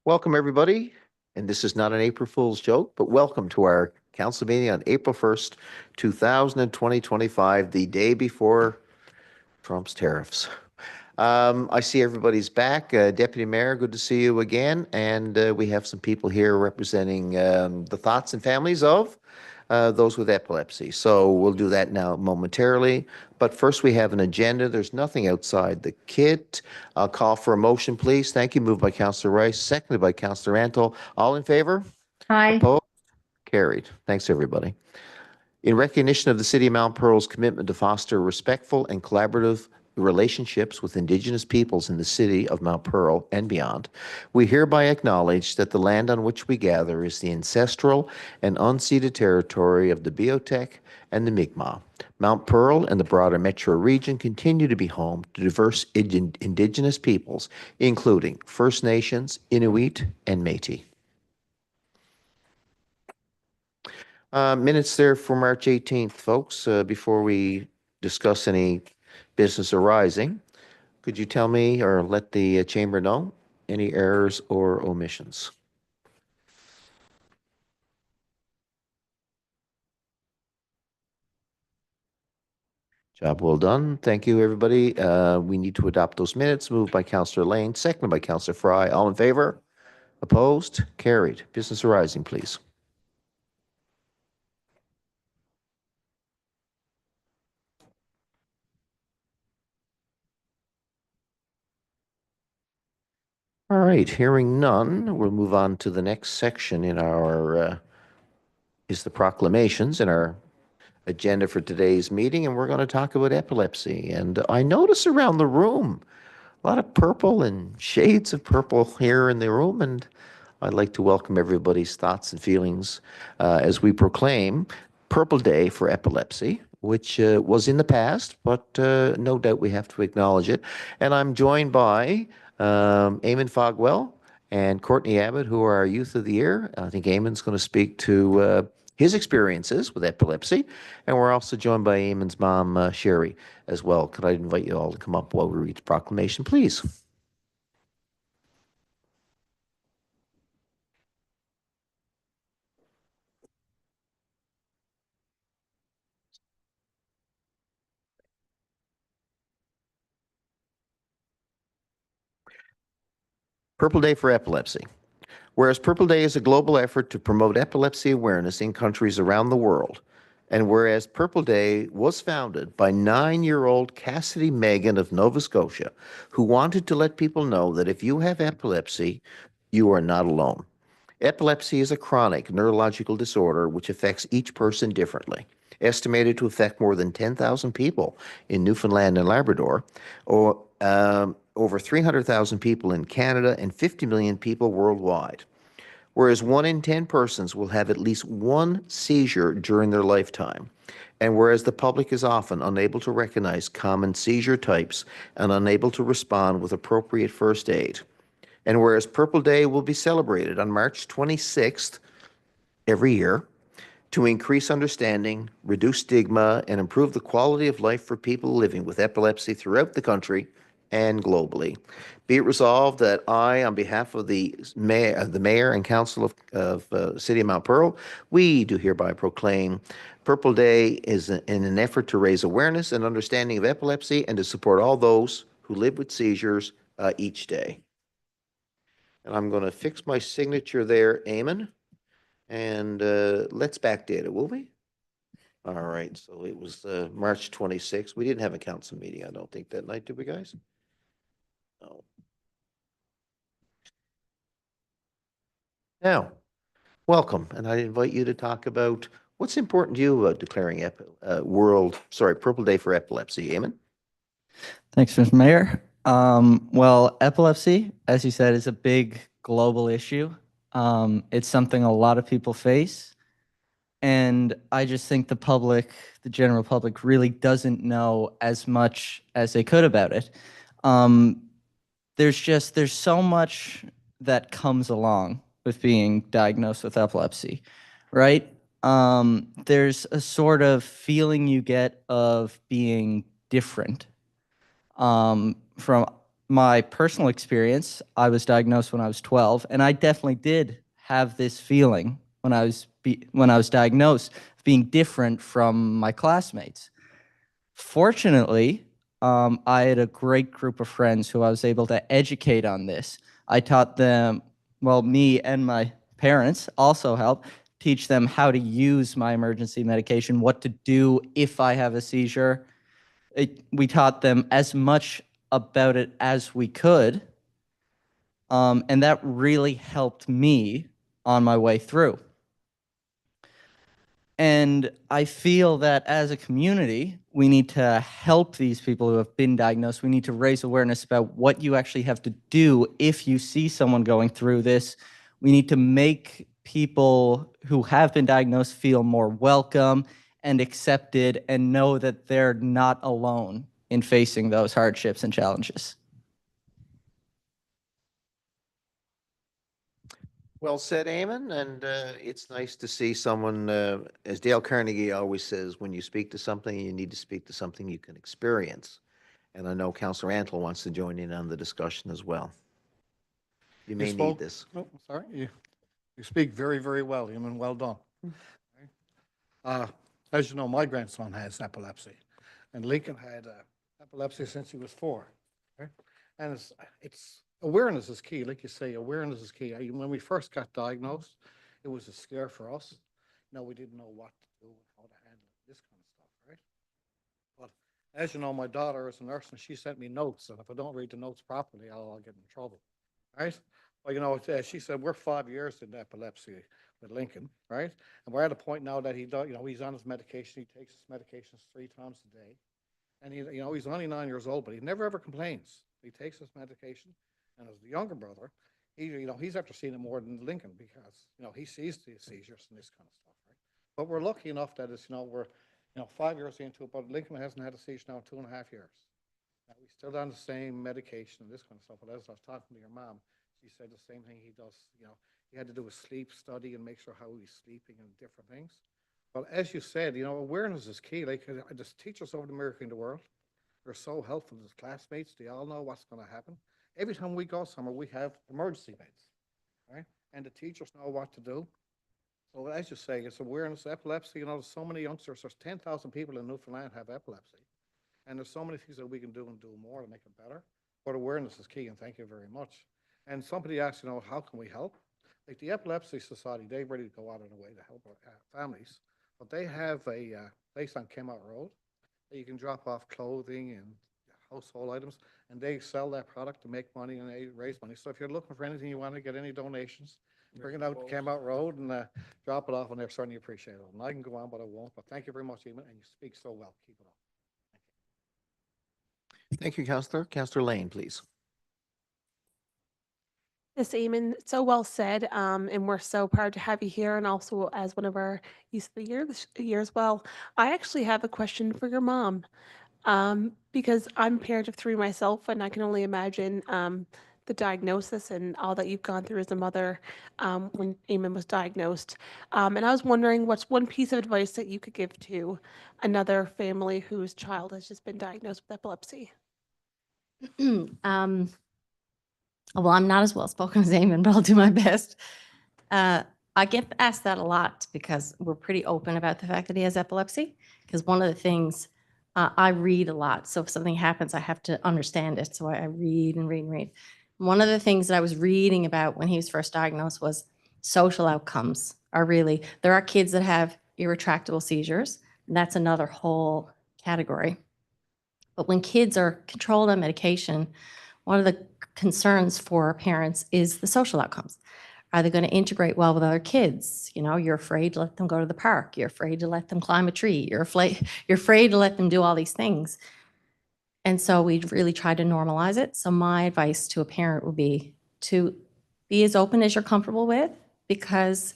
Welcome, everybody. And this is not an April Fool's joke, but welcome to our council meeting on April 1st, 2025, the day before Trump's tariffs. I see everybody's back. Deputy Mayor, good to see you again. And we have some people here representing the thoughts and families of those with epilepsy. So we'll do that now momentarily. But first, we have an agenda. There's nothing outside the kit. I'll call for a motion, please. Thank you. Moved by Councillor Rice, seconded by Councillor Antle. All in favor? Aye. Opposed? Carried. Thanks, everybody. In recognition of the City of Mount Pearl's commitment to foster respectful and collaborative relationships with Indigenous peoples in the City of Mount Pearl and beyond, we hereby acknowledge that the land on which we gather is the ancestral and unceded territory of the Beothuk and the Mi'kmaq. Mount Pearl and the broader metro region continue to be home to diverse Indigenous peoples, including First Nations, Inuit, and Métis. Minutes there for March 18th, folks. Before we discuss any business arising, could you tell me or let the chamber know any errors or omissions? Job well done. Thank you, everybody. We need to adopt those minutes. Moved by Councillor Lane, seconded by Councillor Fry. All in favor? Opposed? Carried. Business arising, please. All right, hearing none, we'll move on to the next section in our, is the proclamations in our agenda for today's meeting, and we're going to talk about epilepsy. And I notice around the room a lot of purple and shades of purple here in the room, and I'd like to welcome everybody's thoughts and feelings as we proclaim Purple Day for Epilepsy, which was in the past, but no doubt we have to acknowledge it. And I'm joined by Eamon Fogwell and Courtney Abbott, who are our Youth of the Year. I think Eamon's going to speak to his experiences with epilepsy. And we're also joined by Eamon's mom, Sherry, as well. Could I invite you all to come up while we read the proclamation, please? Purple Day for Epilepsy. Whereas Purple Day is a global effort to promote epilepsy awareness in countries around the world, and whereas Purple Day was founded by 9-year-old Cassidy Megan of Nova Scotia, who wanted to let people know that if you have epilepsy, you are not alone. Epilepsy is a chronic neurological disorder which affects each person differently. Estimated to affect more than 10,000 people in Newfoundland and Labrador, or over 300,000 people in Canada, and 50 million people worldwide. Whereas 1 in 10 persons will have at least one seizure during their lifetime. And whereas the public is often unable to recognize common seizure types and unable to respond with appropriate first aid. And whereas Purple Day will be celebrated on March 26th every year to increase understanding, reduce stigma, and improve the quality of life for people living with epilepsy throughout the country and globally. Be it resolved that I, on behalf of the mayor and council of City of Mount Pearl, we do hereby proclaim Purple Day is in an effort to raise awareness and understanding of epilepsy and to support all those who live with seizures each day. And I'm going to fix my signature there, Eamon. And let's backdate it, will we? All right, so it was March 26th. We didn't have a council meeting, I don't think, that night, did we, guys? No. Now, welcome, and I invite you to talk about what's important to you about declaring Purple Day for Epilepsy. Eamon? Thanks, Mr. Mayor. Well, epilepsy, as you said, is a big global issue. It's something a lot of people face. And I just think the general public really doesn't know as much as they could about it. There's so much that comes along with being diagnosed with epilepsy, right? There's a sort of feeling you get of being different from my personal experience, I was diagnosed when I was 12, and I definitely did have this feeling when when I was diagnosed of being different from my classmates. Fortunately, I had a great group of friends who I was able to educate on this. I taught them, well, me and my parents also helped teach them how to use my emergency medication, what to do if I have a seizure. We taught them as much about it as we could, and that really helped me on my way through. And I feel that as a community, we need to help these people who have been diagnosed. We need to raise awareness about what you actually have to do if you see someone going through this. We need to make people who have been diagnosed feel more welcome and accepted and know that they're not alone in facing those hardships and challenges. Well said, Eamon, and it's nice to see someone, as Dale Carnegie always says, when you speak to something, you need to speak to something you can experience. And I know Councillor Antle wants to join in on the discussion as well. You may need this. Oh, sorry. You speak very, very well, Eamon. Well done. As you know, my grandson has epilepsy, and Lincoln had epilepsy since he was 4. Okay? And it's awareness is key. Like you say, awareness is key. When we first got diagnosed, it was a scare for us. We didn't know what to do, how to handle this kind of stuff, right? But as you know, my daughter is a nurse, and she sent me notes, and if I don't read the notes properly, I'll get in trouble, right? Well, she said we're 5 years in epilepsy with Lincoln, right? And we're at a point now that he's on his medication. He takes his medications 3 times a day, and he's only 9 years old, but he never ever complains. He takes his medication, and as the younger brother, he's after seeing it more than Lincoln because he sees the seizures and this kind of stuff, right? But we're lucky enough that we're 5 years into it, but Lincoln hasn't had a seizure now in 2.5 years. Now, he's still on the same medication and this kind of stuff. But as I was talking to your mom, she said the same thing he does. He had to do a sleep study and make sure how he's sleeping and different things. But as you said, awareness is key. Like the teachers over America in the world, they're so helpful as classmates. They all know what's going to happen. Every time we go somewhere, we have emergency beds, right? And the teachers know what to do. So as you say, it's awareness. Epilepsy, there's so many youngsters. There's 10,000 people in Newfoundland have epilepsy. And there's so many things that we can do and do more to make it better. But awareness is key, and thank you very much. And somebody asked, how can we help? Like the Epilepsy Society, they're ready to go out of the way to help families. But they have a place on Kemart Road that you can drop off clothing and household items, and they sell that product to make money and they raise money. So if you're looking for anything, you want to get any donations, bring it out to Kemart Road and drop it off, and they're certainly appreciate it. And I can go on, but I won't. But thank you very much, Eamon, and you speak so well. Keep it up. Thank you, Councillor. Councillor Lane, please. Yes, Eamon, so well said, and we're so proud to have you here, and also as one of our Youth of the Year this year as well. I actually have a question for your mom, because I'm a parent of 3 myself, and I can only imagine the diagnosis and all that you've gone through as a mother when Eamon was diagnosed. And I was wondering, what's one piece of advice that you could give to another family whose child has just been diagnosed with epilepsy? Well, I'm not as well spoken as Eamon, but I'll do my best. I get asked that a lot because we're pretty open about the fact that he has epilepsy. Because one of the things, I read a lot. So if something happens, I have to understand it. So I read and read and read. One of the things that I was reading about when he was first diagnosed was social outcomes are really, there are kids that have irretractable seizures. And that's another whole category. But when kids are controlled on medication, one of the concerns for parents is the social outcomes. Are they going to integrate well with other kids? You're afraid to let them go to the park. You're afraid to let them climb a tree. You're afraid to let them do all these things. And so we really try to normalize it. So my advice to a parent would be to be as open as you're comfortable with, because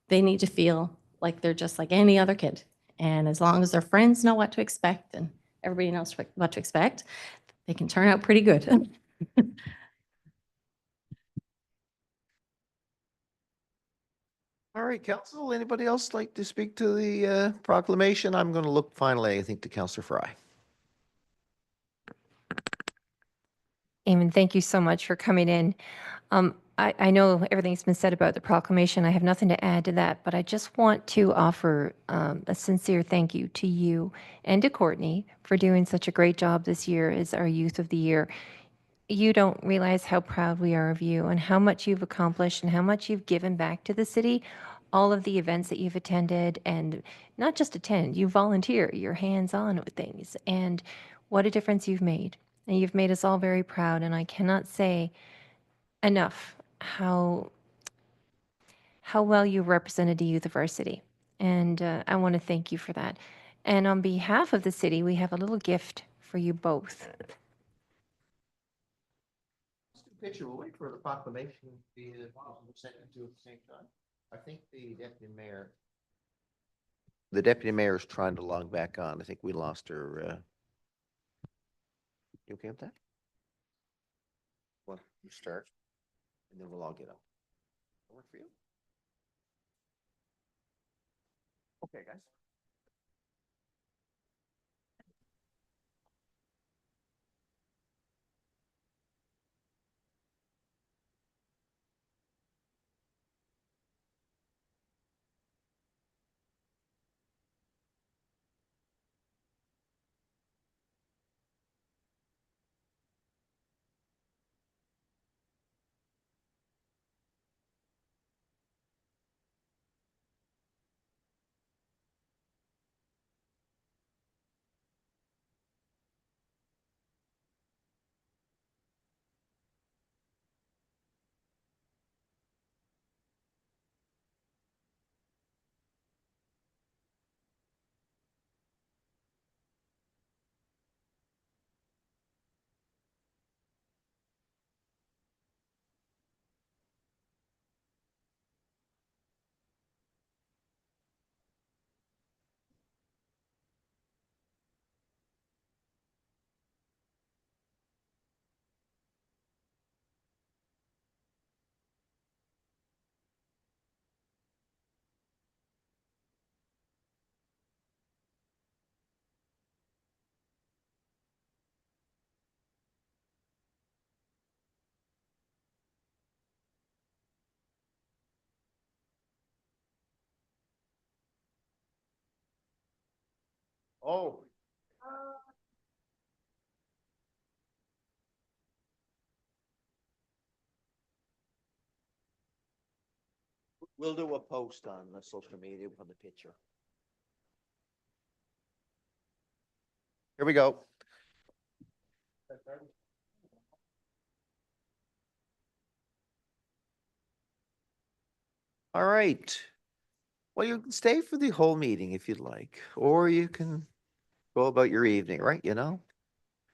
they need to feel like they're just like any other kid. And as long as their friends know what to expect and everybody knows what to expect, they can turn out pretty good. All right, Council, anybody else like to speak to the proclamation? I'm going to look finally, I think, to Councillor Fry. Eamon, thank you so much for coming in. I know everything's been said about the proclamation. I have nothing to add to that, but I just want to offer a sincere thank you to you and to Courtney for doing such a great job this year as our Youth of the Year. You don't realize how proud we are of you and how much you've accomplished and how much you've given back to the city. All of the events that you've attended, and not just attend, you volunteer, you're hands-on with things, and what a difference you've made. And you've made us all very proud, and I cannot say enough how well you represented the youth of our city. And I want to thank you for that. And on behalf of the city, we have a little gift for you both. Picture, we'll wait for the proclamation to be sent into at the same time. I think the deputy mayor is trying to log back on. I think we lost her. You okay with that? Well, you start, and then we'll all get up. Work for you? Okay, guys. Oh. We'll do a post on the social media for the picture. Here we go. All right. Well, you can stay for the whole meeting if you'd like, or you can go about your evening, right? You know?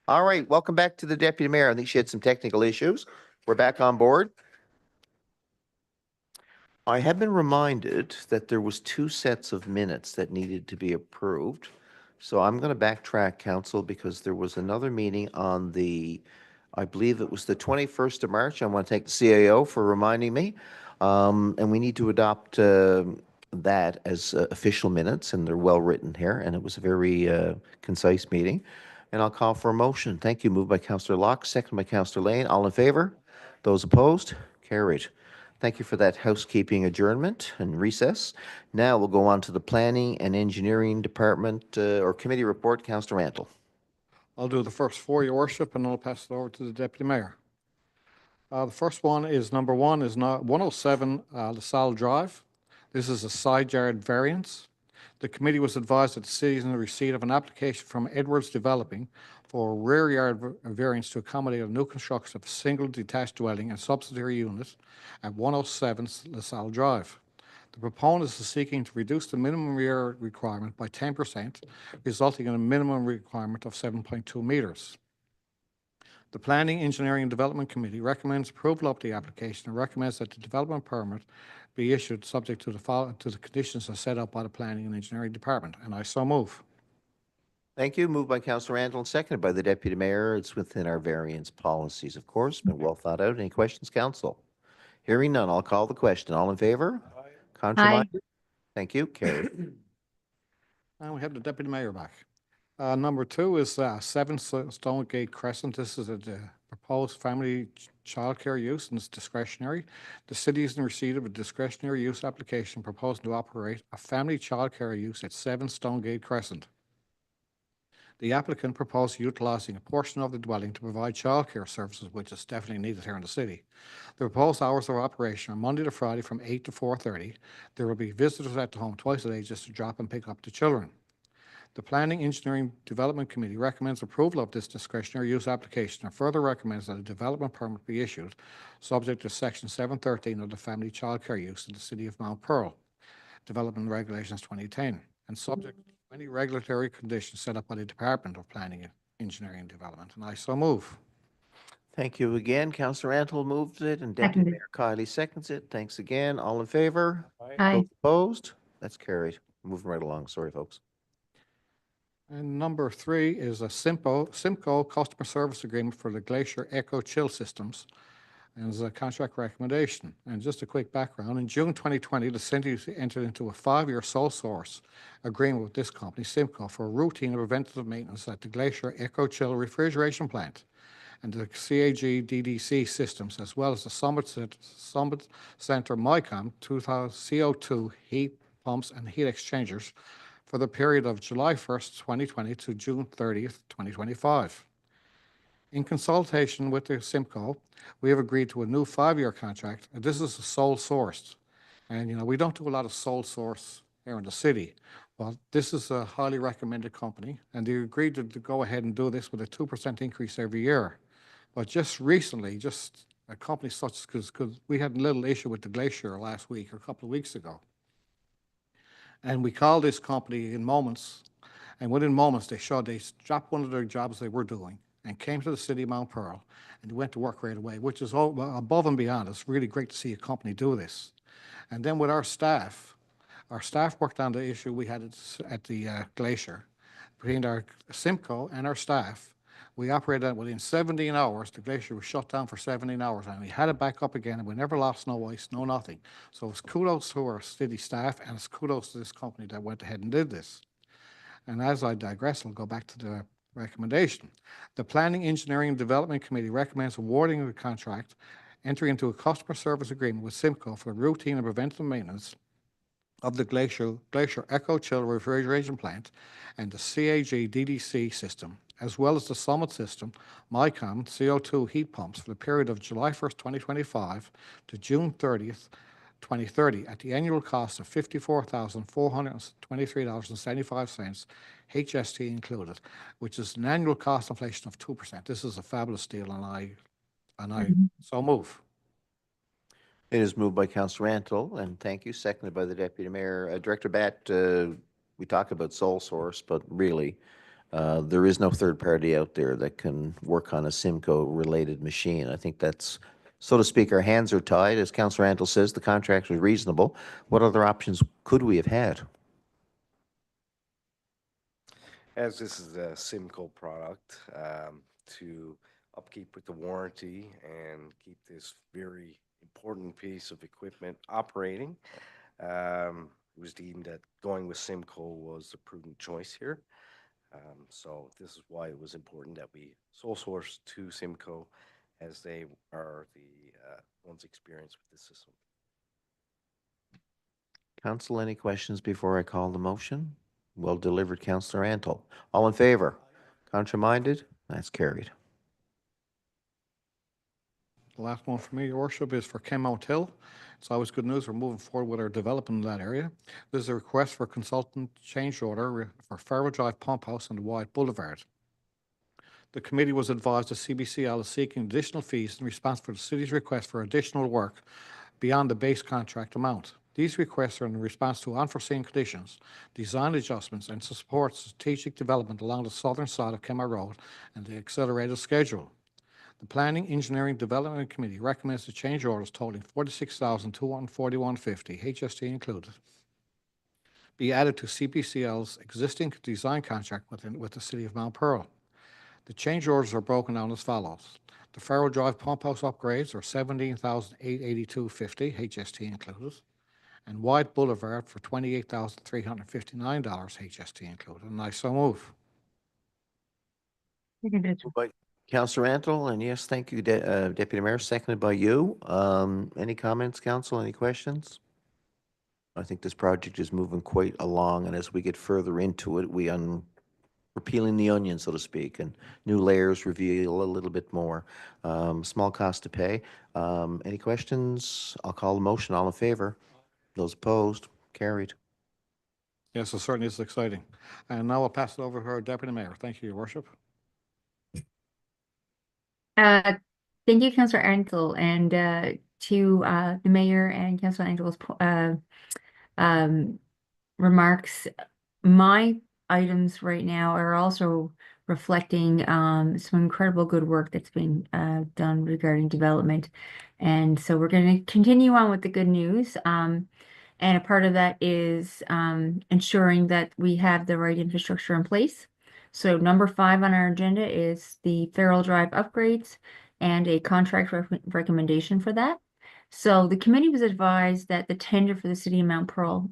All right, welcome back to the deputy mayor. I think she had some technical issues. We're back on board. I have been reminded that there was 2 sets of minutes that needed to be approved. So I'm going to backtrack, council, because there was another meeting on I believe it was the 21st of March. I want to thank the CAO for reminding me. And we need to adopt that as official minutes, and they're well written here, and it was a very concise meeting. And I'll call for a motion. Thank you. Moved by Councillor Locke, second by Councillor Lane. All in favor? Those opposed? Carried. Thank you for that housekeeping adjournment and recess. Now we'll go on to the Planning and Engineering Department or Committee report. Councillor Rantle. I'll do the first 4, Your Worship, and I'll pass it over to the Deputy Mayor. The first one is number 1 is not 107 LaSalle Drive. This is a side yard variance. The committee was advised that the city is in the receipt of an application from Edwards Developing for a rear yard variance to accommodate a new construction of a single detached dwelling and subsidiary unit at 107 LaSalle Drive. The proponent is seeking to reduce the minimum rear requirement by 10%, resulting in a minimum requirement of 7.2 meters. The Planning, Engineering and Development Committee recommends approval of the application and recommends that the development permit be issued subject to the conditions as set out by the Planning and Engineering Department, and I so move. Thank you. Moved by Councillor Randall and seconded by the Deputy Mayor. It's within our variance policies, of course, been well thought out. Any questions, council? Hearing none, I'll call the question. All in favor? Contrary minded? Thank you. Carried. And we have the Deputy Mayor back. Number 2 is 7 Stonegate Crescent. This is the proposed family childcare use and it's discretionary. The city is in receipt of a discretionary use application proposing to operate a family childcare use at 7 Stonegate Crescent. The applicant proposed utilizing a portion of the dwelling to provide childcare services, which is definitely needed here in the city. The proposed hours of operation are Monday to Friday from 8 to 4:30. There will be visitors at the home twice a day just to drop and pick up the children. The Planning, Engineering, Development Committee recommends approval of this discretionary use application and further recommends that a development permit be issued, subject to Section 713 of the Family Child Care Use in the City of Mount Pearl, Development Regulations 2010, and subject to any regulatory conditions set up by the Department of Planning, Engineering, and Development. And I so move. Thank you again. Councillor Antle moved it and Deputy Mayor Kiley seconds it. Thanks again. All in favor? Aye. Those opposed? That's carried. Moving right along. Sorry, folks. And number 3 is a Simcoe Customer Service Agreement for the Glacier Echo Chill Systems, and is a contract recommendation. And just a quick background, in June 2020, the city entered into a 5-year sole source agreement with this company, Simcoe, for routine and preventative maintenance at the Glacier Echo Chill refrigeration plant and the CAG DDC systems, as well as the Summit Center MICOM 2000 CO2 heat pumps and heat exchangers for the period of July 1st, 2020 to June 30th, 2025. In consultation with the Simcoe, we have agreed to a new 5-year contract, and this is a sole sourced. And, we don't do a lot of sole source here in the city, but this is a highly recommended company, and they agreed to go ahead and do this with a 2% increase every year. But just recently, just a company such as, because we had a little issue with the Glacier last week or a couple of weeks ago. And we called this company in moments, and within moments they dropped one of their jobs they were doing and came to the city of Mount Pearl and went to work right away, which is all above and beyond. It's really great to see a company do this. And then with our staff worked on the issue we had at the Glacier. Between our Simcoe and our staff, we operated within 17 hours. The Glacier was shut down for 17 hours, and we had it back up again, and we never lost no ice, no nothing. So it's kudos to our city staff, and it's kudos to this company that went ahead and did this. And as I digress, I'll go back to the recommendation. The Planning, Engineering, and Development Committee recommends awarding the contract, entering into a customer service agreement with Simcoe for the routine and preventive maintenance of the Glacier Echo Chill refrigeration plant and the CAG DDC system, as well as the Summit system, MICOM CO2 heat pumps for the period of July 1st, 2025 to June 30th, 2030 at the annual cost of $54,423.75, HST included, which is an annual cost inflation of 2%. This is a fabulous deal, and I so move. It is moved by Councillor Antle, and thank you, seconded by the Deputy Mayor. Director Batt, we talk about sole source, but really, there is no third party out there that can work on a Simcoe-related machine. I think that's, so to speak, our hands are tied. As Councillor Antle says, the contract was reasonable. What other options could we have had? As this is a Simcoe product, to upkeep with the warranty and keep this very important piece of equipment operating, it was deemed that going with Simcoe was the prudent choice here. So this is why it was important that we sole source to Simcoe, as they are the ones experienced with the system. Council, any questions before I call the motion? Well delivered, Councillor Antle. All in favor? Contrary-minded? That's carried. The last one for me, Your Worship, is for Kenmount Hill. It's always good news. We're moving forward with our development in that area. This is a request for consultant change order for Farrow Drive Pump House and Wyatt Boulevard. The committee was advised that CBCL is seeking additional fees in response for the city's request for additional work beyond the base contract amount. These requests are in response to unforeseen conditions, design adjustments, and to support strategic development along the southern side of Kenmare Road and the accelerated schedule. The Planning, Engineering, Development Committee recommends the change orders totaling $46,241.50, HST included, be added to CBCL's existing design contract with the City of Mount Pearl. The change orders are broken down as follows. The Farrow Drive Pump House upgrades are $17,882.50, HST included, and Wyatt Boulevard for $28,359, HST included, and I so move. Seconded. Moved by Councillor Antle, and yes, thank you, Deputy Mayor, seconded by you. Any comments, council? Any questions? I think this project is moving quite along, and as we get further into it, we're peeling the onion, so to speak, and new layers reveal a little bit more. Small cost to pay. Any questions? I'll call the motion. All in favor? Those opposed? Carried. Yes, it certainly is exciting. And now I'll pass it over to our Deputy Mayor. Thank you, Your Worship. Thank you, Councillor Antle, and to the mayor and Councillor Antle's remarks. My items right now are also reflecting some incredible good work that's been done regarding development. And so we're going to continue on with the good news. And a part of that is ensuring that we have the right infrastructure in place. So number 5 on our agenda is the Farrell Drive upgrades and a contract recommendation for that. So the committee was advised that the tender for the City of Mount Pearl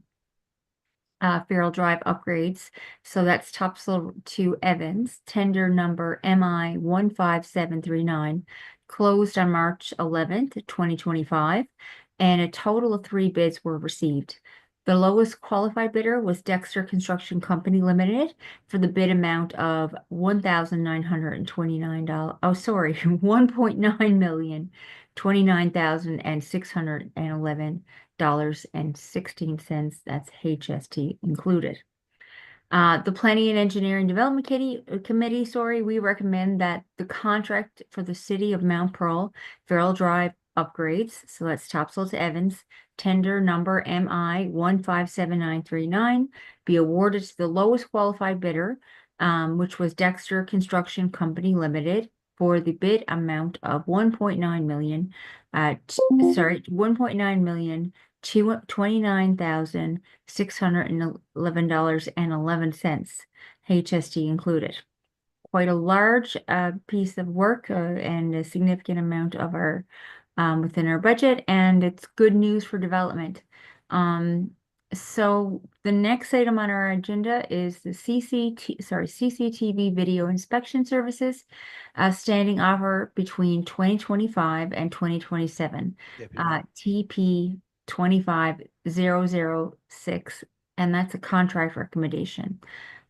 Farrell Drive upgrades, so that's Topsail to Evans, tender number MI 15739, closed on March 11th, 2025, and a total of 3 bids were received. The lowest qualified bidder was Dexter Construction Company Limited for the bid amount of $1,929. Oh, sorry, $1.9 million, $29,611.16. That's HST included. The Planning and Engineering Development Committee, we recommend that the contract for the City of Mount Pearl Farrell Drive upgrades, so that's Topsail to Evans, tender number MI 157939, be awarded to the lowest qualified bidder, which was Dexter Construction Company Limited, for the bid amount of $1.9 million, $1.9 million to $29,611.11, HST included. Quite a large piece of work and a significant amount of our within our budget, and it's good news for development. So the next item on our agenda is the CCTV video inspection services, standing offer between 2025 and 2027, Deputy Mayor. TP 25006, and that's a contract recommendation.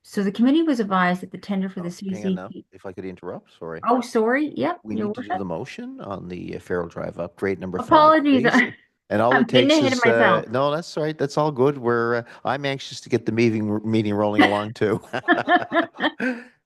So the committee was advised that the tender for the Hang on now, CCTV. if I could interrupt, sorry. Oh, sorry. Yep. We Your need to do worship. the motion on the Farrell Drive upgrade number 5. Apologies. please. And all I'm it takes getting ahead is, of myself. no, that's all right. That's all good. I'm anxious to get the meeting rolling along too.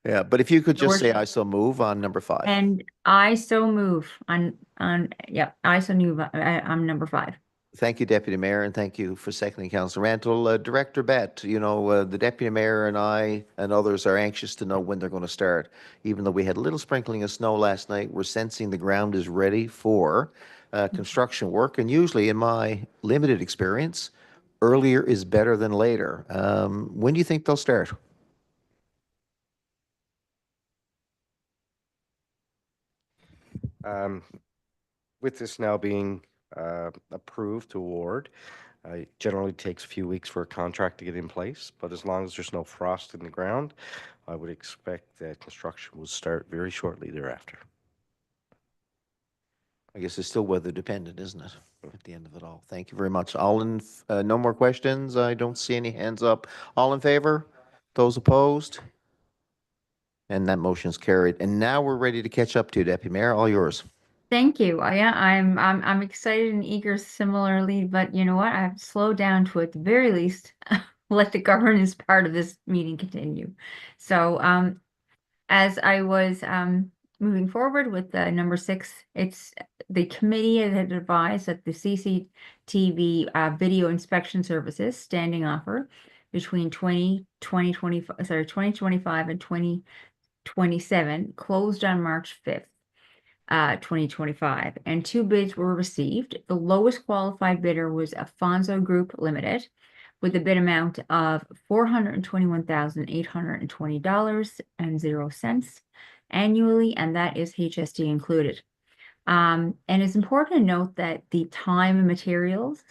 Yeah, but if you could Your just say worship. I so move on number 5. And I so move on, I so move, I'm number 5. Thank you, Deputy Mayor, and thank you for seconding, Councillor Rantle. Director Bett, the Deputy Mayor and I and others are anxious to know when they're going to start. Even though we had a little sprinkling of snow last night, we're sensing the ground is ready for construction work. And usually, in my limited experience, earlier is better than later. When do you think they'll start? With this now being approved to award, it generally takes a few weeks for a contract to get in place, but as long as there's no frost in the ground, I would expect that construction will start very shortly thereafter. I guess it's still weather dependent, isn't it? At the end of it all. Thank you very much. No more questions. I don't see any hands up. All in favor? Those opposed? And that motion is carried. And now we're ready to catch up to you, Deputy Mayor. All yours. Thank you. I'm excited and eager similarly, but you know what? I have to slow down to at the very least let the governance part of this meeting continue. So as I was moving forward with number 6, it's the committee had advised that the CCTV video inspection services standing offer between 2025 and 2027 closed on March 5th. 2025, and 2 bids were received. The lowest qualified bidder was Afonso Group Limited, with a bid amount of $421,820.00 annually, and that is HST included. And it's important to note that the time and materials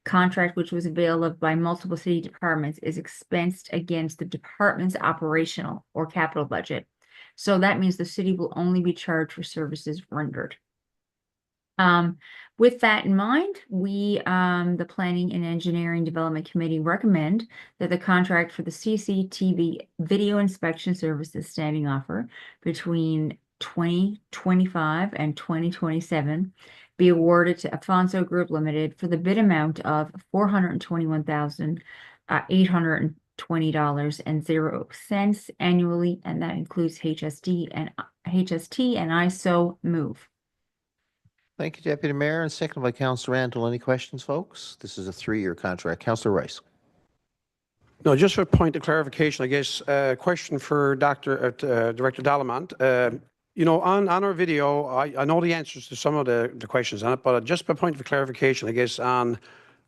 contract, which was available by multiple city departments, is expensed against the department's operational or capital budget. So that means the city will only be charged for services rendered. With that in mind, the Planning and Engineering Development Committee recommend that the contract for the CCTV video inspection services standing offer between 2025 and 2027 be awarded to Afonso Group Limited for the bid amount of $421,820.00 annually, and that includes HST, and I so move. Thank you, Deputy Mayor, and seconded by Councillor Randall. Any questions, folks? This is a 3-year contract. Councillor Rice. No, just for a point of clarification, I guess, question for Director Dallamont. You know, on our video, I know the answers to some of the questions on it, but just for a point of clarification, I guess, on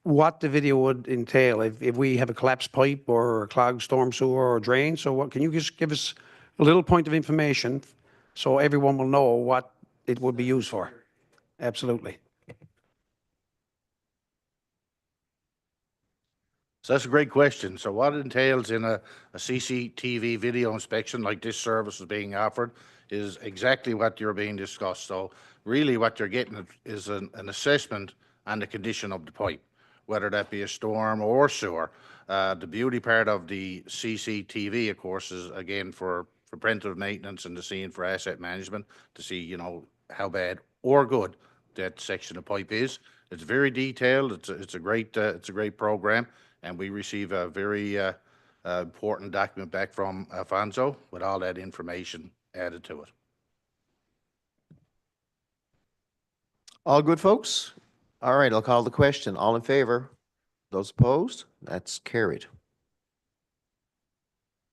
what the video would entail if we have a collapsed pipe or a clogged storm sewer or drain. So what, can you just give us a little point of information so everyone will know what it would be used for? Absolutely. So that's a great question. So what it entails in a CCTV video inspection like this service is being offered is exactly what you're being discussed. So really what you're getting is an assessment on the condition of the pipe, whether that be a storm or sewer. The beauty part of the CCTV, of course, is again for preventive maintenance and the scene for asset management to see, you know, how bad or good that section of pipe is. It's very detailed. It's a great program, and we receive a very important document back from Afonso with all that information added to it. All good, folks? All right, I'll call the question. All in favor? Those opposed? That's carried.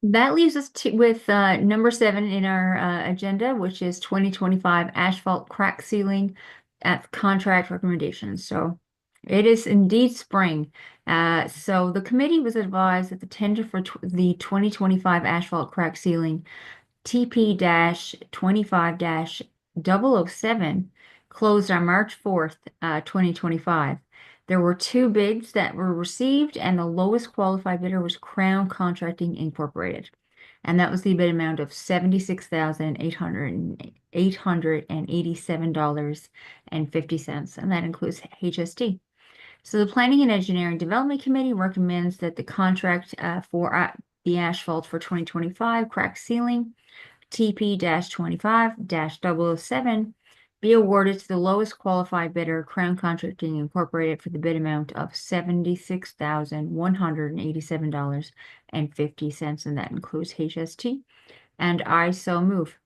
That leaves us with number 7 in our agenda, which is 2025 asphalt crack sealing at contract recommendations. So it is indeed spring. So the committee was advised that the tender for the 2025 asphalt crack sealing TP-25-007 closed on March 4th, 2025. There were 2 bids that were received, and the lowest qualified bidder was Crown Contracting Incorporated. And that was the bid amount of $76,887.50, and that includes HST. So the Planning and Engineering Development Committee recommends that the contract for the asphalt for 2025 crack sealing TP-25-007 be awarded to the lowest qualified bidder, Crown Contracting Incorporated, for the bid amount of $76,187.50, and that includes HST. And I so move.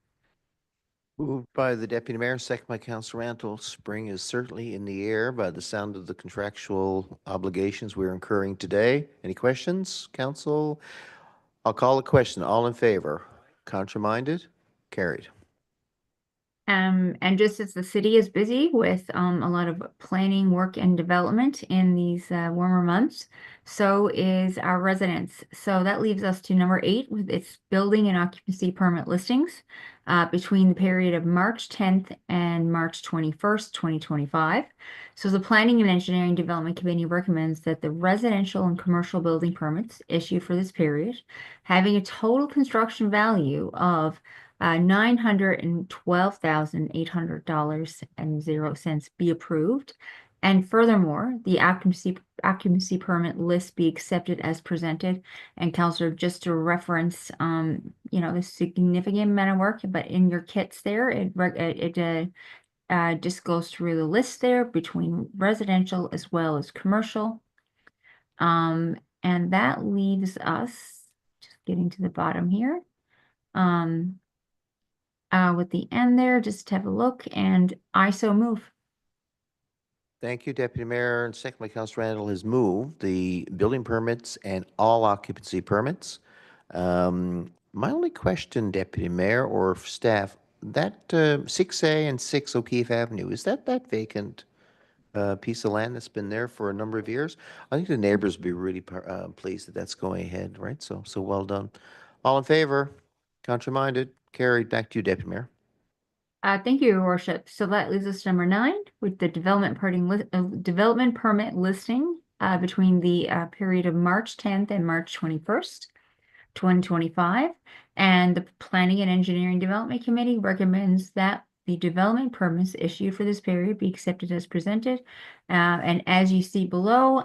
Moved by the Deputy Mayor, second by Councillor Randall. Spring is certainly in the air by the sound of the contractual obligations we're incurring today. Any questions, Council? I'll call the question. All in favor? Contrary-minded? Carried. And just as the city is busy with a lot of planning work and development in these warmer months, so is our residents. So that leaves us to number 8 with its building and occupancy permit listings between the period of March 10th and March 21st, 2025. So the Planning and Engineering Development Committee recommends that the residential and commercial building permits issued for this period, having a total construction value of $912,800.00 be approved, and furthermore, the occupancy permit list be accepted as presented. And Councillor, just to reference, you know, the significant amount of work, but in your kits there, it just goes through the list there between residential as well as commercial, and that leaves us just getting to the bottom here. With the end there, just have a look, and I so move. Thank you, Deputy Mayor. And second by Councillor Randall has moved the building permits and all occupancy permits. My only question, Deputy Mayor or staff, that 6A and 6 O'Keefe Avenue, is that vacant piece of land that's been there for a number of years? I think the neighbors would be really pleased that that's going ahead, right? So well done. All in favor? Contrary-minded? Carried. Back to you, Deputy Mayor. Thank you, Your Worship. So that leaves us to number 9 with the development permit listing between the period of March 10th and March 21st. 2025. And the Planning and Engineering Development Committee recommends that the development permits issued for this period be accepted as presented. And as you see below,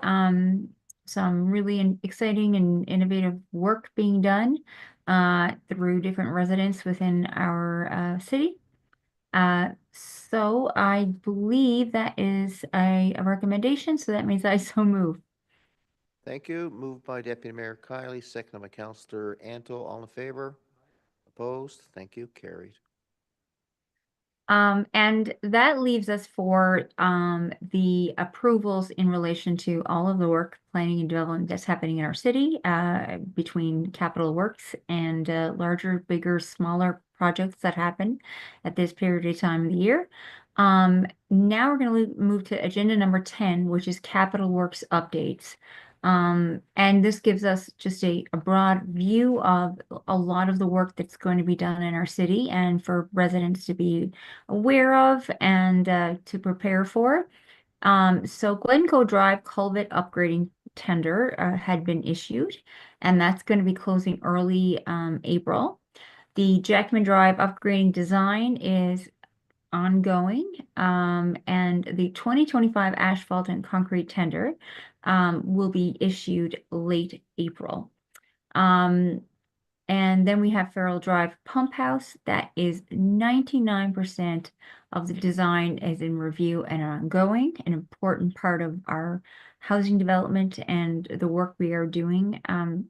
some really exciting and innovative work being done through different residents within our city. So I believe that is a recommendation, so that means I so move. Thank you. Moved by Deputy Mayor Kiley, seconded by Councillor Antle. All in favor? Opposed? Thank you. Carried. And that leaves us for the approvals in relation to all of the work, planning and development that's happening in our city between capital works and larger, bigger, smaller projects that happen at this period of time of the year. Now we're going to move to agenda number 10, which is capital works updates. And this gives us just a broad view of a lot of the work that's going to be done in our city and for residents to be aware of and to prepare for. So Glencoe Drive culvert upgrading tender had been issued, and that's going to be closing early April. The Jackman Drive upgrading design is ongoing, and the 2025 asphalt and concrete tender will be issued late April. And then we have Farrell Drive Pump House. That is 99% of the design is in review and ongoing, an important part of our housing development and the work we are doing on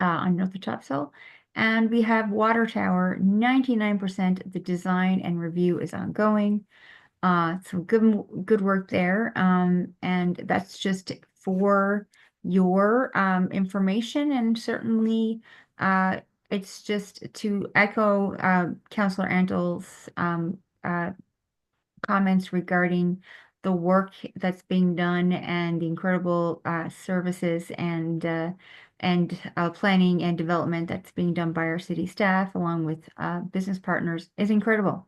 North Topsail. And we have Water Tower, 99% the design and review is ongoing. Some good work there. And that's just for your information, and certainly it's just to echo Councillor Antle's comments regarding the work that's being done and the incredible services and planning and development that's being done by our city staff along with business partners is incredible.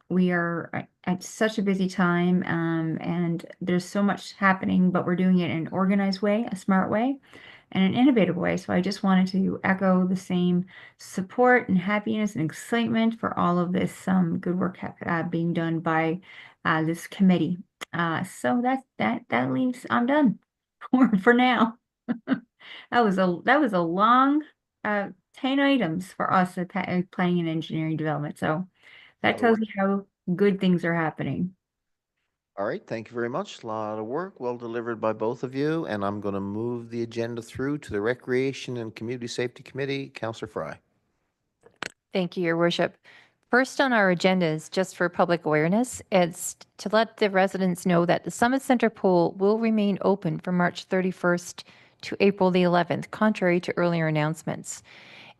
We are at such a busy time, and there's so much happening, but we're doing it in an organized way, a smart way, and an innovative way. So I just wanted to echo the same support and happiness and excitement for all of this good work being done by this committee. So that leaves, I'm done for now. That was a long 10 items for us at Planning and Engineering Development. So that tells you how good things are happening. All right, thank you very much. A lot of work, well delivered by both of you, and I'm going to move the agenda through to the Recreation and Community Safety Committee. Councillor Fry. Thank you, Your Worship. First on our agenda is just for public awareness. It's to let the residents know that the Summit Center pool will remain open from March 31st to April the 11th, contrary to earlier announcements.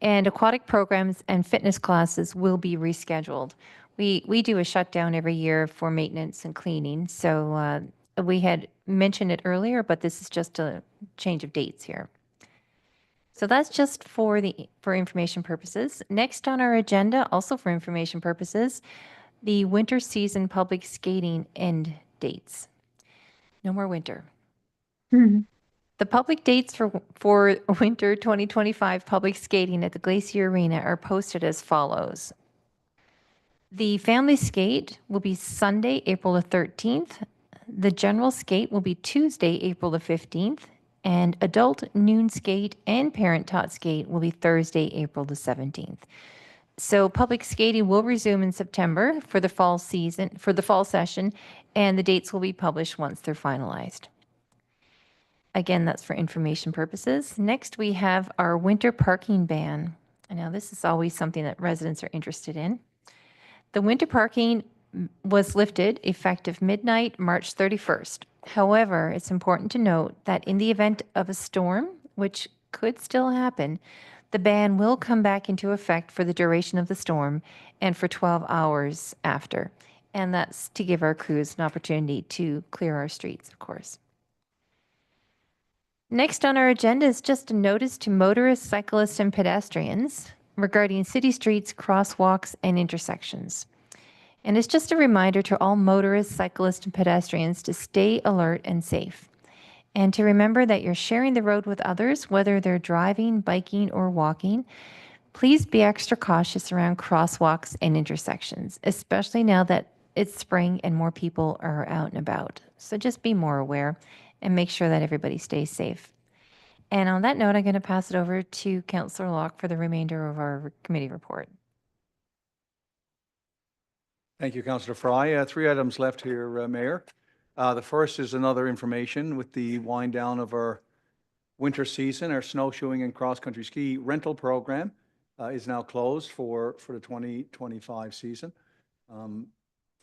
And aquatic programs and fitness classes will be rescheduled. We do a shutdown every year for maintenance and cleaning, so we had mentioned it earlier, but this is just a change of dates here. So that's just for information purposes. Next on our agenda, also for information purposes, the winter season public skating end dates. No more winter. The public dates for winter 2025 public skating at the Glacier Arena are posted as follows. The family skate will be Sunday, April the 13th. The general skate will be Tuesday, April the 15th. And adult noon skate and parent taught skate will be Thursday, April the 17th. So public skating will resume in September for the fall session, and the dates will be published once they're finalized. Again, that's for information purposes. Next, we have our winter parking ban. Now, this is always something that residents are interested in. The winter parking was lifted effective midnight, March 31st. However, it's important to note that in the event of a storm, which could still happen, the ban will come back into effect for the duration of the storm and for 12 hours after. And that's to give our crews an opportunity to clear our streets, of course. Next on our agenda is just a notice to motorists, cyclists, and pedestrians regarding city streets, crosswalks, and intersections. And it's just a reminder to all motorists, cyclists, and pedestrians to stay alert and safe. and to remember that you're sharing the road with others, whether they're driving, biking, or walking. Please be extra cautious around crosswalks and intersections, especially now that it's spring and more people are out and about. So just be more aware and make sure that everybody stays safe. And on that note, I'm going to pass it over to Councillor Locke for the remainder of our committee report. Thank you, Councillor Fry. 3 items left here, Mayor. The first is another information with the wind down of our winter season. Our snowshoeing and cross-country ski rental program is now closed for the 2025 season.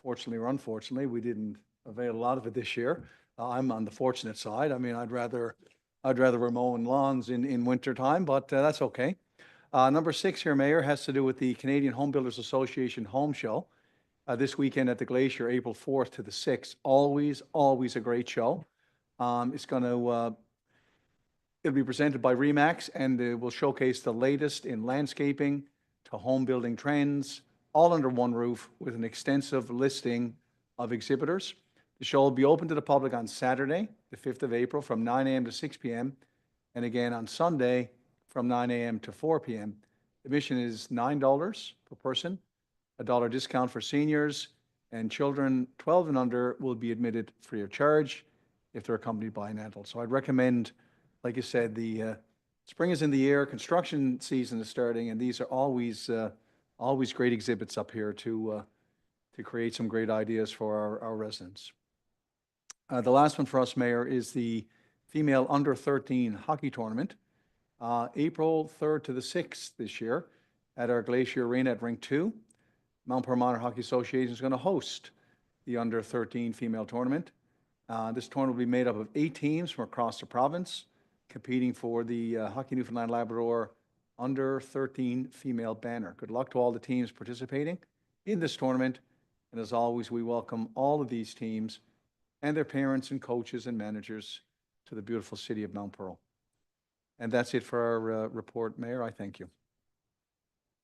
Fortunately or unfortunately, we didn't avail a lot of it this year. I'm on the fortunate side. I mean, I'd rather we're mowing lawns in winter time, but that's okay. Number 6 here, Mayor, has to do with the Canadian Home Builders Association Home Show. This weekend at the Glacier, April 4th to the 6th. Always a great show. It'll be presented by RE/MAX, and it will showcase the latest in landscaping to home building trends, all under one roof with an extensive listing of exhibitors. The show will be open to the public on Saturday, the 5th of April from 9 a.m. to 6 p.m. and again on Sunday from 9 a.m. to 4 p.m. Admission is $9 per person. $1 discount for seniors, and children 12 and under will be admitted free of charge if they're accompanied by an adult. So I'd recommend, like you said, the spring is in the air, construction season is starting, and these are always great exhibits up here to create some great ideas for our residents. The last one for us, Mayor, is the female under 13 hockey tournament, April 3rd to the 6th this year at our Glacier Arena at Rink 2. Mount Pearl Minor Hockey Association is going to host the under 13 female tournament. This tournament will be made up of 8 teams from across the province competing for the Hockey Newfoundland Labrador under 13 female banner. Good luck to all the teams participating in this tournament. And as always, we welcome all of these teams and their parents and coaches and managers to the beautiful city of Mount Pearl. And that's it for our report, Mayor. I thank you.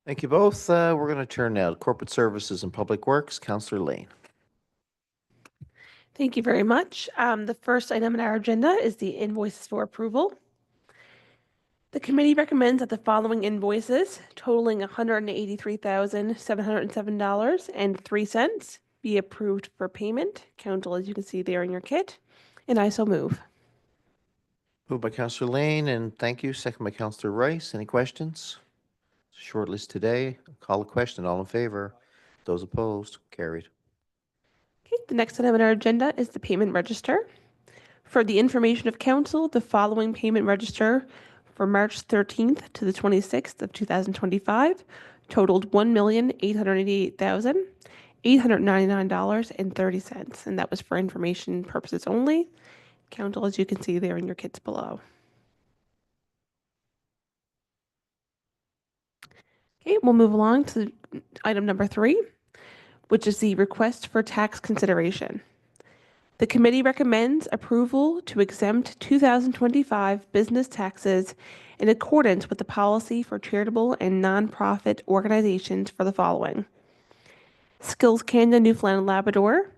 Thank you both. We're going to turn now to Corporate Services and Public Works. Councillor Lane. Thank you very much. The first item on our agenda is the invoices for approval. The committee recommends that the following invoices totaling $183,707.03 be approved for payment. Council, as you can see there in your kit, and I so move. Moved by Councillor Lane, and thank you. Second by Councillor Rice. Any questions? Short list today. Call a question. All in favor? Those opposed? Carried. Okay, the next item on our agenda is the payment register. For the information of council, the following payment register for March 13th to the 26th of 2025 totaled $1,888,899.30, and that was for information purposes only. Council, as you can see there in your kits below. Okay, we'll move along to item number 3, which is the request for tax consideration. The committee recommends approval to exempt 2025 business taxes in accordance with the policy for charitable and nonprofit organizations for the following: Skills Canada Newfoundland Labrador